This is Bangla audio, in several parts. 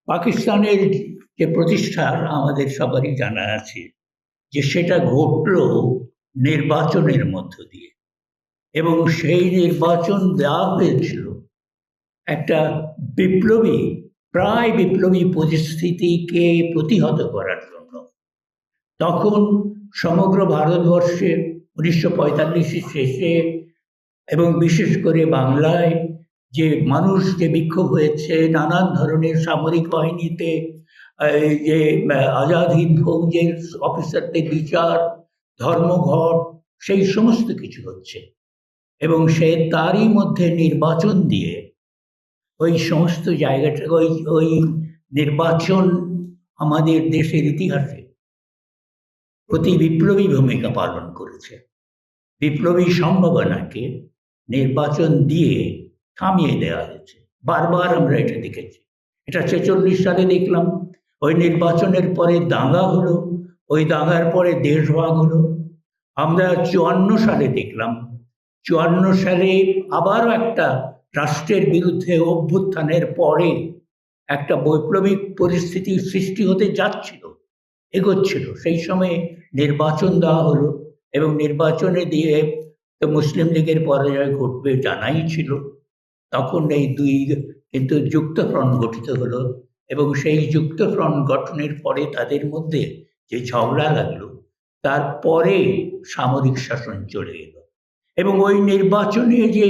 পাকিস্তানের যে প্রতিষ্ঠা আমাদের সবারই জানা আছে যে সেটা ঘটল নির্বাচনের মধ্য দিয়ে, এবং সেই নির্বাচন দেওয়া হয়েছিল একটা বিপ্লবী, প্রায় বিপ্লবী পরিস্থিতিকে প্রতিহত করার জন্য। তখন সমগ্র ভারতবর্ষে 1945-এর শেষে এবং বিশেষ করে বাংলায় যে মানুষ যে বিক্ষোভ হয়েছে, নানান ধরনের সামরিক বাহিনীতে যে আজাদ হিন্দ ফৌজের অফিসারদের বিচার, ধর্মঘট, সেই সমস্ত কিছু হচ্ছে, এবং সে তারই মধ্যে নির্বাচন দিয়ে ওই সমস্ত জায়গাটা, ওই নির্বাচন আমাদের দেশের ইতিহাসে অতি বিপ্লবী ভূমিকা পালন করেছে। বিপ্লবী সম্ভাবনাকে নির্বাচন দিয়ে থামিয়ে দেওয়া হয়েছে। বারবার আমরা এটা দেখেছি। এটা 46 সালে দেখলাম, ওই নির্বাচনের পরে দাঙ্গা হলো, ওই দাঙ্গার পরে দেশভাগ হলো। আমরা 54 সালে দেখলাম, 54 সালে আবারও একটা রাষ্ট্রের বিরুদ্ধে অভ্যুত্থানের পরে একটা বৈপ্লবিক পরিস্থিতির সৃষ্টি হতে যাচ্ছিল, এগোচ্ছিল। সেই সময়ে নির্বাচন দেওয়া হলো, এবং নির্বাচনে দিয়ে তো মুসলিম লীগের পরাজয় ঘটবে জানাই ছিল। তখন এই দুই কিন্তু যুক্তফ্রন্ট গঠিত হলো, এবং সেই যুক্তফ্রন্ট গঠনের পরে তাদের মধ্যে যে ঝগড়া লাগলো, তারপরে সামরিক শাসন চলে এলো। এবং ওই নির্বাচনে যে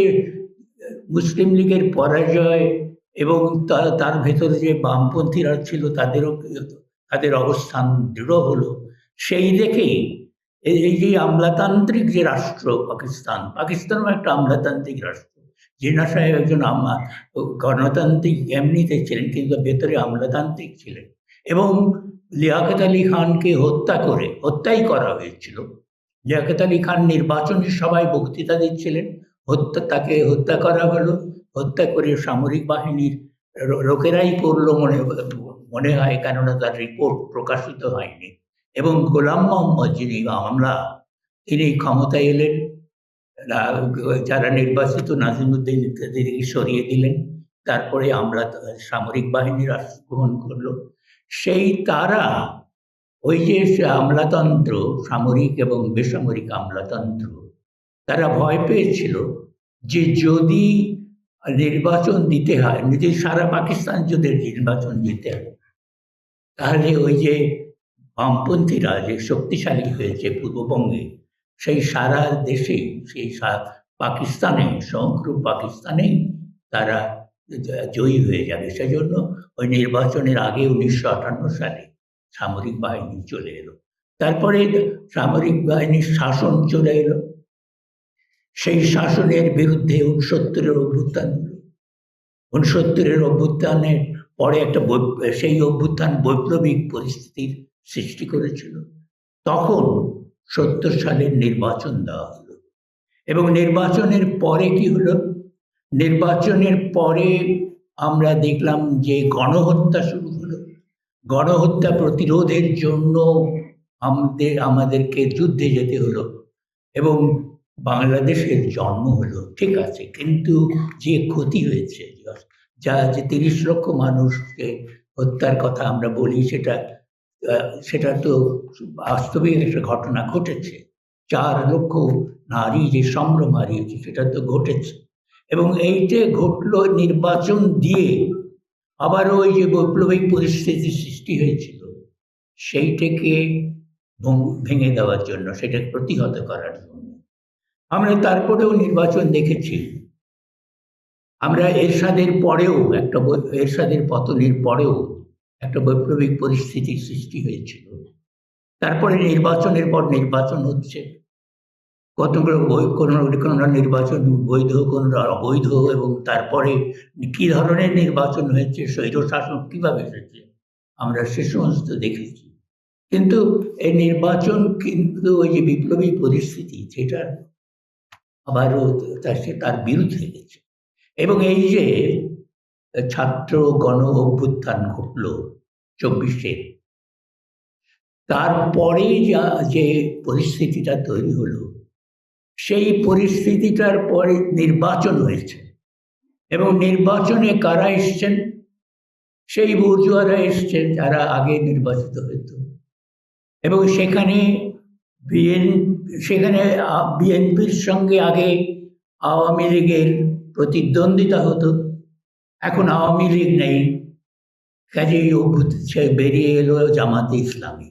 মুসলিম লীগের পরাজয় এবং তার ভেতরে যে বামপন্থীরা ছিল তাদের অবস্থান দৃঢ় হলো, সেই দেখেই এই যে আমলাতান্ত্রিক যে রাষ্ট্র পাকিস্তানও একটা আমলাতান্ত্রিক রাষ্ট্র। জিন্নাহ সাহেব একজন গণতান্ত্রিক এমনিতে ছিলেন, কিন্তু ভেতরে আমলাতান্ত্রিক ছিলেন, এবং লিয়াকত আলী খানকে হত্যাই করা হয়েছিল। লিয়াকত আলী খান নির্বাচনী সভায় বক্তৃতা দিচ্ছিলেন, তাকে হত্যা করা হলো। হত্যা করে সামরিক বাহিনীর লোকেরাই করলো মনে হয়, কেননা তার রিপোর্ট প্রকাশিত হয়নি। এবং গোলাম মোহাম্মদ, যিনি আমলা, তিনি ক্ষমতায় এলেন। যারা নির্বাচিত নাজিমুদ্দিন ইত্যাদিকে সরিয়ে দিলেন। তারপরে সামরিক বাহিনী রাষ্ট্র গ্রহণ করলো। সেই তারা ওই যে আমলাতন্ত্র, সামরিক এবং বেসামরিক আমলাতন্ত্র, তারা ভয় পেয়েছিল যে যদি নির্বাচন দিতে হয়, যদি সারা পাকিস্তান যদি নির্বাচন দিতে হয়, তাহলে ওই যে বামপন্থীরা যে শক্তিশালী হয়েছে পূর্ববঙ্গে, সেই সারা দেশেই, সেই পাকিস্তানে, সমগ্র পাকিস্তানেই তারা জয়ী হয়ে যাবে। সেজন্য ওই নির্বাচনের আগে 1958 সালে সামরিক বাহিনী চলে এলো। তারপরে সামরিক বাহিনীর শাসন চলে এলো। সেই শাসনের বিরুদ্ধে 69-এর অভ্যুত্থান হলো। 69-এর অভ্যুত্থানের পরে সেই অভ্যুত্থান বৈপ্লবিক পরিস্থিতির সৃষ্টি করেছিল। তখন 70 সালের নির্বাচন দেওয়া হলো, এবং নির্বাচনের পরে কি হলো? নির্বাচনের পরে আমরা দেখলাম যে গণহত্যা শুরু হলো। গণহত্যা প্রতিরোধের জন্য আমাদেরকে যুদ্ধে যেতে হলো, এবং বাংলাদেশের জন্ম হলো। ঠিক আছে, কিন্তু যে ক্ষতি হয়েছে, যে 30 লক্ষ মানুষকে হত্যার কথা আমরা বলি, সেটা তো বাস্তবিক একটা ঘটনা ঘটেছে। 4 লক্ষ নারী যে সম্ভ্রম হারিয়েছে, সেটা তো ঘটেছে। এবং এইটা ঘটলো নির্বাচন দিয়ে। আবার ওই যে বৈপ্লবিক পরিস্থিতির সৃষ্টি হয়েছিল, সেইটাকে ভেঙে দেওয়ার জন্য, সেটাকে প্রতিহত করার জন্য আমরা তারপরেও নির্বাচন দেখেছি। আমরা এরশাদের পতনের পরেও একটা বৈপ্লবিক পরিস্থিতির সৃষ্টি হয়েছিল। তারপরে নির্বাচনের পর নির্বাচন হচ্ছে, কোনো নির্বাচন বৈধ, কোনটা অবৈধ, এবং তারপরে কি ধরনের নির্বাচন হয়েছে, স্বৈরশাসন কিভাবে এসেছে, আমরা সে সমস্ত দেখেছি। কিন্তু এই নির্বাচন কিন্তু ওই যে বিপ্লবী পরিস্থিতি, সেটা আবারও তার বিরুদ্ধে গেছে। এবং এই যে ছাত্র গণ অভ্যুত্থান ঘটল 24-এ, তারপরে যে পরিস্থিতিটা তৈরি হলো, সেই পরিস্থিতিটার পরে নির্বাচন হয়েছে। এবং নির্বাচনে কারা এসছেন? সেই বুর্জোয়ারা এসছেন যারা আগে নির্বাচিত হতো, এবং সেখানে বিএনপির সঙ্গে আগে আওয়ামী লীগের প্রতিদ্বন্দ্বিতা হতো। এখন আওয়ামী লীগ নেই, কাজেই সে বেরিয়ে এলো জামাতে ইসলামী।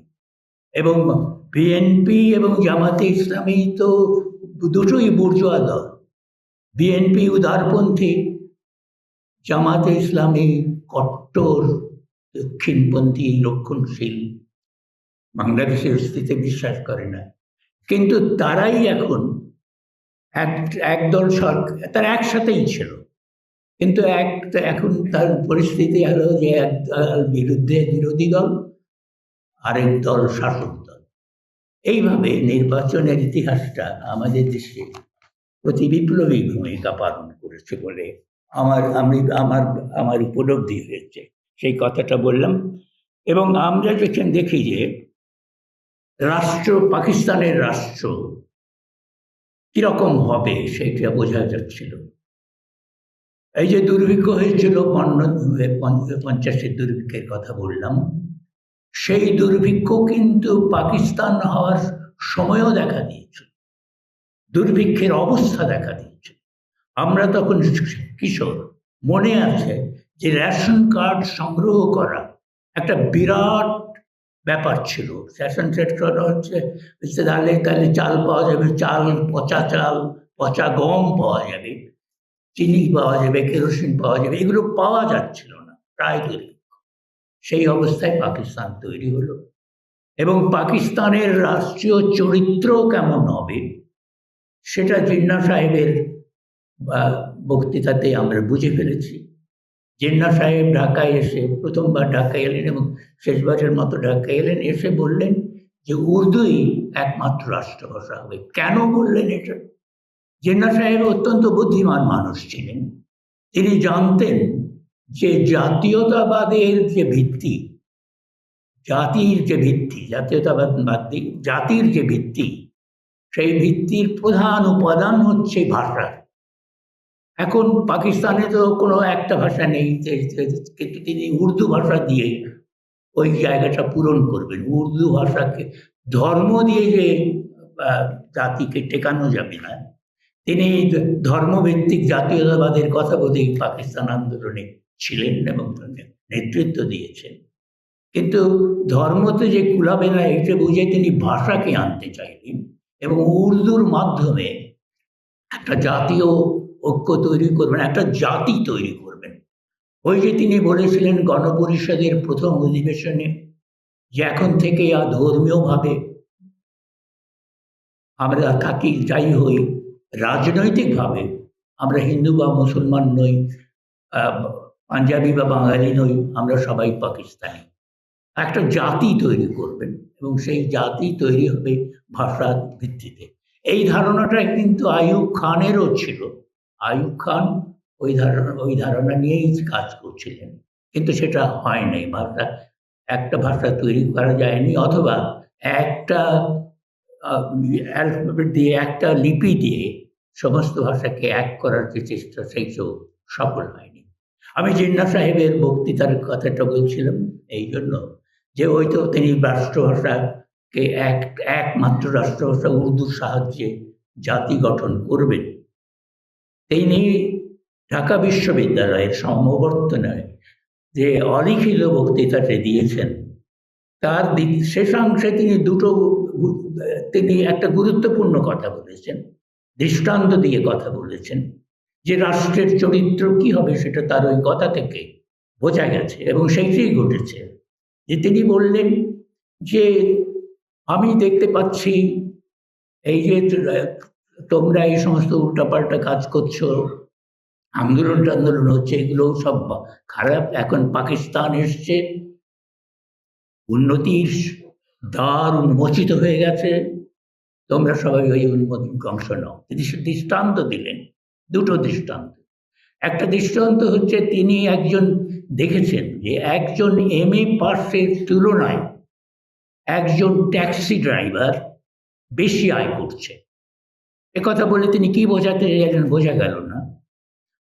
এবং বিএনপি এবং জামাতে ইসলামী তো দুটোই বুর্জোয়া দল। বিএনপি উদারপন্থী, জামাতে ইসলামী কট্টর দক্ষিণপন্থী, রক্ষণশীল, বাংলাদেশের অস্তিত্বে বিশ্বাস করে না। কিন্তু তারাই এখন একদল সরকার, তারা একসাথেই ছিল, কিন্তু এখন তার পরিস্থিতি হলো যে এক দল বিরোধী দল, আরেক দল শাসক দল। এইভাবে নির্বাচনের ইতিহাসটা আমাদের দেশে প্রতি বিপ্লবী ভূমিকা পালন করেছে বলে আমার উপলব্ধি হয়েছে, সেই কথাটা বললাম। এবং আমরা যখন দেখি যে পাকিস্তানের রাষ্ট্র কিরকম হবে সেটা বোঝা যাচ্ছিল। এই যে দুর্ভিক্ষ হয়েছিল 50-এর দুর্ভিক্ষের কথা বললাম, সেই দুর্ভিক্ষ কিন্তু পাকিস্তান হওয়ার সময়ও দেখা দিয়েছিল, দুর্ভিক্ষের অবস্থা দেখা দিয়েছিল। আমরা তখন কিশোর, মনে আছে যে রেশন কার্ড সংগ্রহ করা একটা বিরাট ব্যাপার ছিল। রেশন কার্ড হচ্ছে তাহলে চাল পাওয়া যাবে, চাল, পচা গম পাওয়া যাবে, চিনি পাওয়া যাবে, কেরোসিন পাওয়া যাবে, এগুলো পাওয়া যাচ্ছিল না, প্রায় দুর্ভিক্ষ। সেই অবস্থায় পাকিস্তান তৈরি হলো, এবং পাকিস্তানের রাষ্ট্রীয় চরিত্র কেমন হবে সেটা জিন্নাহ সাহেবের বক্তৃতাতে আমরা বুঝে ফেলেছি। জিন্নাহ সাহেব ঢাকায় এসে, প্রথমবার ঢাকায় এলেন এবং শেষবারের মতো ঢাকায় এলেন, এসে বললেন যে উর্দুই একমাত্র রাষ্ট্রভাষা হবে। কেন বললেন এটা? জিন্নাহ সাহেব অত্যন্ত বুদ্ধিমান মানুষ ছিলেন। তিনি জানতেন যে জাতীয়তাবাদের যে ভিত্তি, জাতির যে ভিত্তি, সেই ভিত্তির প্রধান উপাদান হচ্ছে ভাষা। এখন পাকিস্তানে তো কোনো একটা ভাষা নেই, কিন্তু তিনি উর্দু ভাষা দিয়ে ওই জায়গাটা পূরণ করবেন। উর্দু ভাষাকে ধর্ম দিয়ে যে জাতিকে টেকানো যাবে না, তিনি ধর্মভিত্তিক জাতীয়তাবাদের কথা বলেই পাকিস্তান আন্দোলনে ছিলেন এবং নেতৃত্ব দিয়েছেন। কিন্তু ধর্মতে যে কুলাবে না এটা বুঝে তিনি ভাষাকে আনতে চাইলেন এবং উর্দুর মাধ্যমে একটা জাতীয় ঐক্য তৈরি করবেন, একটা জাতি তৈরি করবেন। ওই যে তিনি বলেছিলেন গণপরিষদের প্রথম অধিবেশনে যে এখন থেকে ধর্মীয়ভাবে আমরা থাকি, যাই হই, রাজনৈতিকভাবে আমরা হিন্দু বা মুসলমান নই, পাঞ্জাবি বা বাঙালি নই, আমরা সবাই পাকিস্তানি। একটা জাতি তৈরি করবেন এবং সেই জাতি তৈরি হবে ভাষার ভিত্তিতে। এই ধারণাটা কিন্তু আইয়ুব খানেরও ছিল। আইয়ুব খান ওই ধারণা নিয়েই কাজ করছিলেন, কিন্তু সেটা হয় নাই। একটা ভাষা তৈরি করা যায়নি, অথবা একটা অ্যালফাবেট দিয়ে, একটা লিপি দিয়ে সমস্ত ভাষাকে এক করার যে চেষ্টা, সেইসব সফল হয়নি। আমি জিন্নাহ সাহেবের বক্তৃতার কথাটা বলছিলাম এই জন্য যে হয়তো তিনি রাষ্ট্রভাষাকে একমাত্র রাষ্ট্রভাষা উর্দুর সাহায্যে জাতি গঠন করবেন। তিনি ঢাকা বিশ্ববিদ্যালয়ের সমাবর্তনে যে অলিখিত বক্তৃতাটি দিয়েছেন, তার শেষাংশে তিনি একটা গুরুত্বপূর্ণ কথা বলেছেন, দৃষ্টান্ত দিয়ে কথা বলেছেন যে রাষ্ট্রের চরিত্র কি হবে সেটা তার ওই কথা থেকে বোঝা গেছে, এবং সেইটাই ঘটেছে। যে তিনি বললেন যে আমি দেখতে পাচ্ছি এই যে তোমরা এই সমস্ত উল্টাপাল্টা কাজ করছো, আন্দোলন হচ্ছে, এগুলো সব খারাপ। এখন পাকিস্তান এসছে, উন্নতির দ্বার উন্মোচিত হয়ে গেছে, তোমরা সবাই ওই উন্নতির অংশ নাও। তিনি দৃষ্টান্ত দিলেন, দুটো দৃষ্টান্ত। একটা দৃষ্টান্ত হচ্ছে তিনি দেখেছেন যে একজন MA পাসের তুলনায় একজন ট্যাক্সি ড্রাইভার বেশি আয় করছে। একথা বলে তিনি কি বোঝাতে চাইলেন বোঝা গেল না।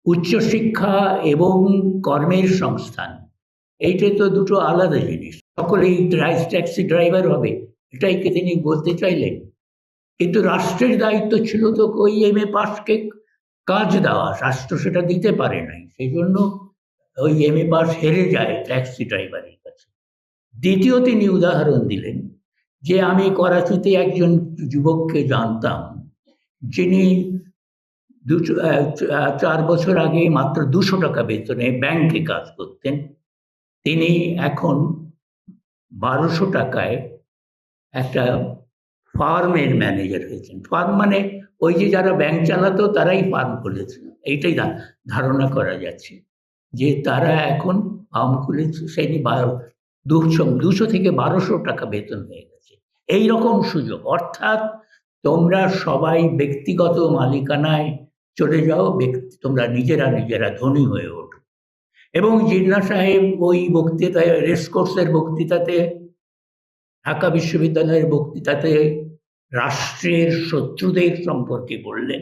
উচ্চশিক্ষা এবং কর্মের সংস্থান এইটা তো দুটো আলাদা জিনিস। সকলেই ট্যাক্সি ড্রাইভার হবে, এটাই কি তিনি বলতে চাইলেন? কিন্তু রাষ্ট্রের দায়িত্ব ছিল তো ওই MA পাসকে কাজ দেওয়া, রাষ্ট্র সেটা দিতে পারে নাই, সেই জন্য ওই MA পাস হেরে যায় ট্যাক্সি ড্রাইভারের কাছে। দ্বিতীয় তিনি উদাহরণ দিলেন যে আমি করাচিতে একজন যুবককে জানতাম যিনি 4 বছর আগে মাত্র 200 টাকা বেতনে ব্যাংকে কাজ করতেন, তিনি এখন 1200 টাকায় একটা ফার্মের ম্যানেজার হয়েছেন। ফার্ম মানে ওই যে যারা ব্যাংক চালাতো তারাই ফার্ম খুলেছে, এইটাই ধারণা করা যাচ্ছে যে তারা এখন ফার্ম খুলেছে, সেই 200 থেকে 1200 টাকা বেতন হয়ে গেছে। এই রকম সুযোগ, অর্থাৎ তোমরা সবাই ব্যক্তিগত মালিকানায় চলে যাও, তোমরা নিজেরা ধনী হয়ে ওঠো। এবং জিন্নাহ সাহেব ওই বক্তৃতায়, রেসকোর্সের বক্তৃতাতে, ঢাকা বিশ্ববিদ্যালয়ের বক্তৃতাতে রাষ্ট্রের শত্রুদের সম্পর্কে বললেন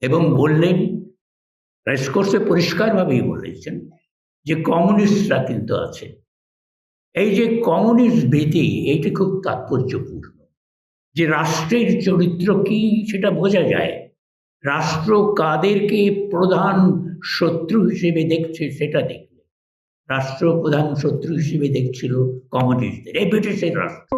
এবং বললেন, রেসকোর্সে পরিষ্কারভাবেই বলেছেন যে কমিউনিস্টরা কিন্তু আছে। এই যে কমিউনিস্ট ভীতি, এইটি খুব তাৎপর্যপূর্ণ যে রাষ্ট্রের চরিত্র কি সেটা বোঝা যায়। রাষ্ট্র কাদেরকে প্রধান শত্রু হিসেবে দেখছে সেটা দেখলে, রাষ্ট্র প্রধান শত্রু হিসেবে দেখছিল কমিউনিস্টদের, এই ব্রিটিশের রাষ্ট্র।